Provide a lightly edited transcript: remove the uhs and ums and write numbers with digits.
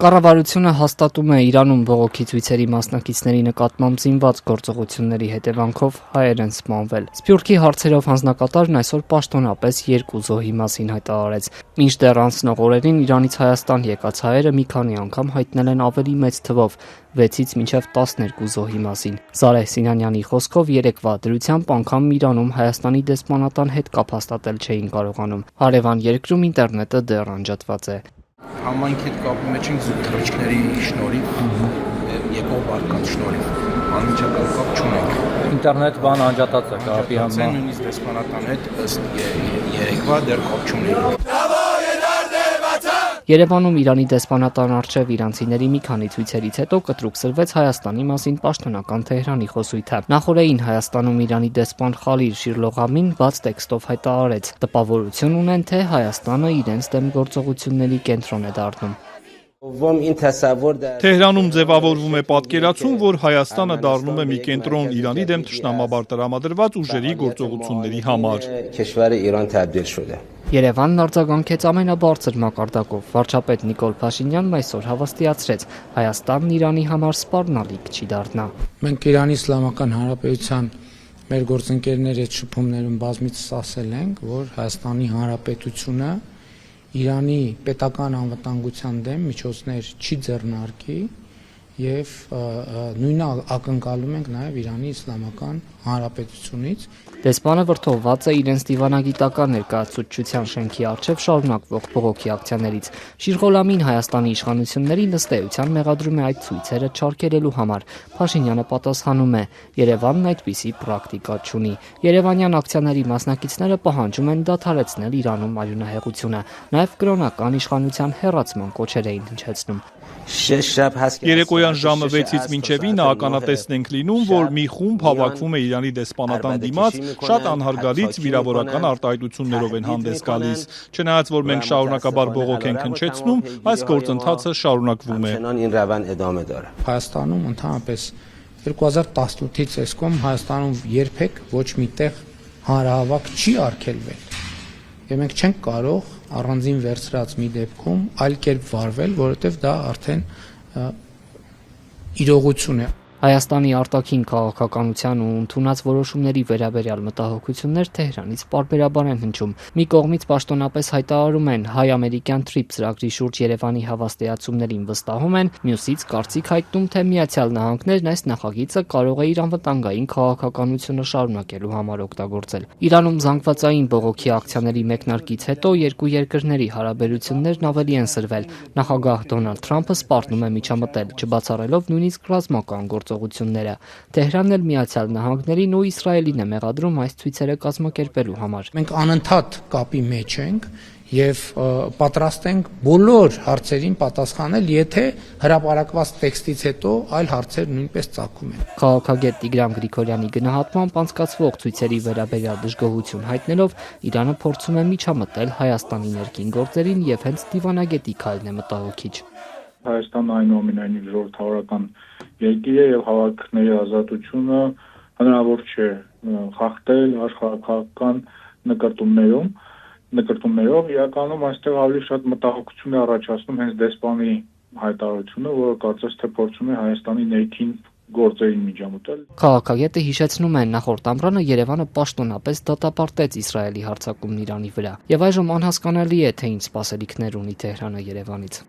Կառավարությունը հաստատում է Իրանում բողոքի ցույցերի մասնակիցների նկատմամբ զինված գործողությունների հետևանքով հայեր են սպանվել։ Սփյուռքի հարցերով հանձնակատարն այսօր պաշտոնապես 2 զոհի մասին հայտարարեց։ Մինչդեռ անցնող օրերին Իրանից Հայաստան եկած հայերը մի քանի անգամ հայտնել են ավելի մեծ թվով 6-ից մինչև 12 զոհի մասին։ Զարեհ Սինանյանի խոսքով երեկվա դրությամբ անգամ Իրանում Հայաստանի դեսպանատան հետ կապ հաստատել չէին կարողանում։ Հարևան երկրում ինտերնետը դեռ անջատված է։ Համայնքի հետ կապի մեջ ենք թռիչքների շնորհիվ եկող բարկանց շնորհիվ անմիջական կապ չունենք։ Ինտերնետ բան անջատած է կապի համար։ Նույնիսկ դեսպանատան հետ ըստ երեկվա դեռ կապ չունենք։ Երևանում Իրանի դեսպանատան առջև իրանցիների մի քանի ցույցերից հետո կտրուկ սրվեց Հայաստանի մասին պաշտոնական Թեհրանի խոսույթը։ Նախորդին Հայաստանում Իրանի դեսպան Խալիլ Շիրլողամին բաց տեքստով հայտարարեց. տպավորություն ունեն, թե Հայաստանը իրենց դեմ գործողությունների կենտրոն է դառնում։ Թեհրանում ձևավորվում է պատկերացում, որ Հայաստանը դառնում է մի կենտրոն Իրանի դեմ թշնամաբար տրամադրված ուժերի գործողությունների համար։ Երևանն արձագանքեց ամենաբարձր մակարդակով։ Վարչապետ Նիկոլ Փաշինյանն այսօր հավաստիացրեց. Հայաստանն Իրանի համար սպառնալիք չի դառնա։ Մենք Իրանի Իսլամական Հանրապետության մեր գործընկերների հետ շփումներում բազմիցս ասել ենք, որ Հայաստանի Հանրապետությունը Իրանի պետական անվտանգության դեմ միջոցներ չի ձեռնարկի եւ նույնը ակնկալում ենք նաեւ Իրանի Իսլամական Հանրապետությունից։ Դեսպանը վրդովված է իրենց դիվանագիտական ներկայացուցչության շենքի առջև շարունակվող բողոքի ակցիաներից։ Շիրղոլամին Հայաստանի իշխանություններին ըստ էության մեղադրում է այդ ցույցերը չարգելելու համար։ Փաշինյանը պատասխանում է. Երևանն այդպիսի պրակտիկա չունի։ Երևանյան ակցիաների մասնակիցները պահանջում են դադարեցնել Իրանում արյունահեղությունը։ Նաև կրոնական իշխանության հեռացման կոչեր էին հնչեցնում։ Երեկոյան ժամը 6-ից մինչև 9 ականատեսն ենք լինում, որ մի խումբ հավաքվում է Իրանի դեսպանատան դիմաց, շատ անհարգալից վիրավորական արտահայտություններով են հանդես գալիս։ Չնայած որ մենք շարունակաբար բողոք ենք հնչեցնում, այս գործընթացը շարունակվում է։ Հայաստանում ընդհանրապես 2018-ից էսկոմ Հայաստանում երբեք ոչ միտեղ հանրահավաք չի արգելվել։ Եվ մենք չենք կարող առանձին վերցրած մի դեպքում այլ կերպ վարվել, որովհետև դա արդեն իրողություն է։ Հայաստանի արտաքին քաղաքականության ու ընդունած որոշումների վերաբերյալ մտահոգություններ Թեհրանից պարբերաբար են հնչում։ Մի կողմից պաշտոնապես հայտարարում են հայ-ամերիկյան TRIP ծրագրի շուրջ Երևանի հավաստիացումներին վստահում են, մյուսից կարծիք հայտնում, թե Միացյալ Նահանգներն այս նախագիծը կարող է իր անվտանգային քաղաքականությունը շարունակելու համար օգտագործել։ Իրանում զանգվածային բողոքի ակցիաների մեկնարկից հետո երկու երկրների հարաբերություններն ավելի են սրվել։ Նախագահ Դոնալդ Թրամփը սպառնում է միջամտել, չբացառելով նույնիսկ ռազմական գործողությունները։ Թեհրանն էլ Միացյալ Նահանգներին ու Իսրայելին է մեղադրում այս ցույցերը կազմակերպելու համար։ Մենք անընդհատ կապի մեջ ենք եւ պատրաստ ենք բոլոր հարցերին պատասխանել, եթե հրապարակված տեքստից հետո այլ հարցեր նույնպես ծագում են։ Քաղաքագետ Տիգրան Գրիգորյանի գնահատմամբ անցկացվող ցույցերի վերաբերյալ դժգոհություն հայտնելով Իրանը փորձում է միջամտել Հայաստանի ներքին գործերին եւ հենց դիվանագետի քայլն է մտահոգիչ։ Հայաստանը այնուամենայնիվ ժողովրդավարական երկիր է եւ հավաքների ազատությունը հնարավոր չէ խախտել աշխարհակաղակական նկրտումներով իրականում այստեղ ավելի շատ մտահոգություն է առաջացնում հենց դեսպանի հայտարարությունը, որը կարծես թե փորձում է Հայաստանի ներքին գործերին միջամտել։ Քաղաքագետը հիշեցնում է նախորդ ամռանը Երևանը պաշտոնապես դատապարտեց Իսրայելի հարձակումն Իրանի վրա եւ այժմ անհասկանալի է թե ինչ սպասելիքներ ունի Թեհրանը Երևանից։